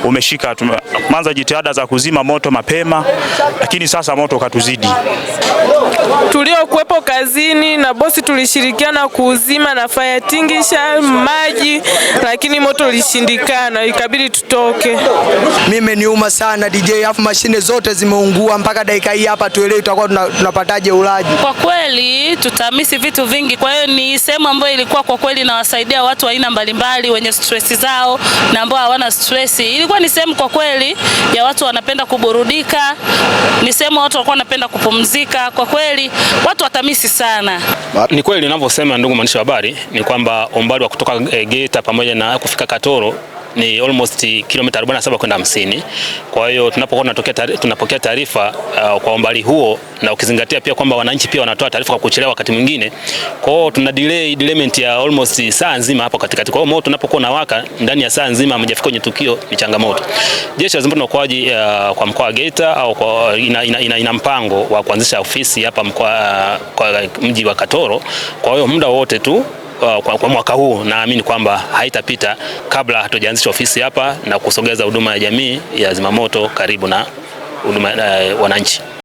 umeshika. Tumeanza jitihada za kuzima moto mapema, lakini sasa moto ukatuzidi. Tuliokuwepo kazini na bosi tulishirikiana kuuzima na fire extinguisher maji, lakini moto ulishindikana, ikabidi tutoke. Mimi niuma sana DJ, afu mashine zote zimeungua mpaka dakika hii hapa tuelewe tutakuwa tunapataje ulaji. Kwa kweli tutamisi vitu vingi, kwa hiyo ni sehemu ambayo ilikuwa kwa kweli inawasaidia watu aina mbalimbali wenye stress zao na ambao hawana stress. Ilikuwa ni sehemu kwa kweli ya watu wanapenda kuburudika, ni sehemu watu walikuwa wanapenda kupumzika. Kwa kweli watu watamisi sana. Ni kweli ninavyosema ndugu mwandishi wa habari, ni kwamba umbali wa kutoka Geita pamoja na kufika Katoro ni almost kilomita 47 kwenda 50. Kwa hiyo tunapokuwa tunapokea taarifa kwa umbali huo, na ukizingatia pia kwamba wananchi pia wanatoa taarifa kwa kuchelewa wakati mwingine, kwa hiyo tuna delayment ya almost saa nzima hapo katikati. Kwa hiyo moto tunapokuwa unawaka ndani ya saa nzima hamjafika kwenye tukio ni changamoto. Jeshi la Zimamoto na Uokoaji kwa mkoa wa Geita au ina mpango wa kuanzisha ofisi hapa kwa mji wa Katoro. Kwa hiyo muda wote tu kwa mwaka huu naamini kwamba haitapita kabla hatujaanzisha ofisi hapa na kusogeza huduma ya jamii ya zimamoto karibu na huduma wananchi.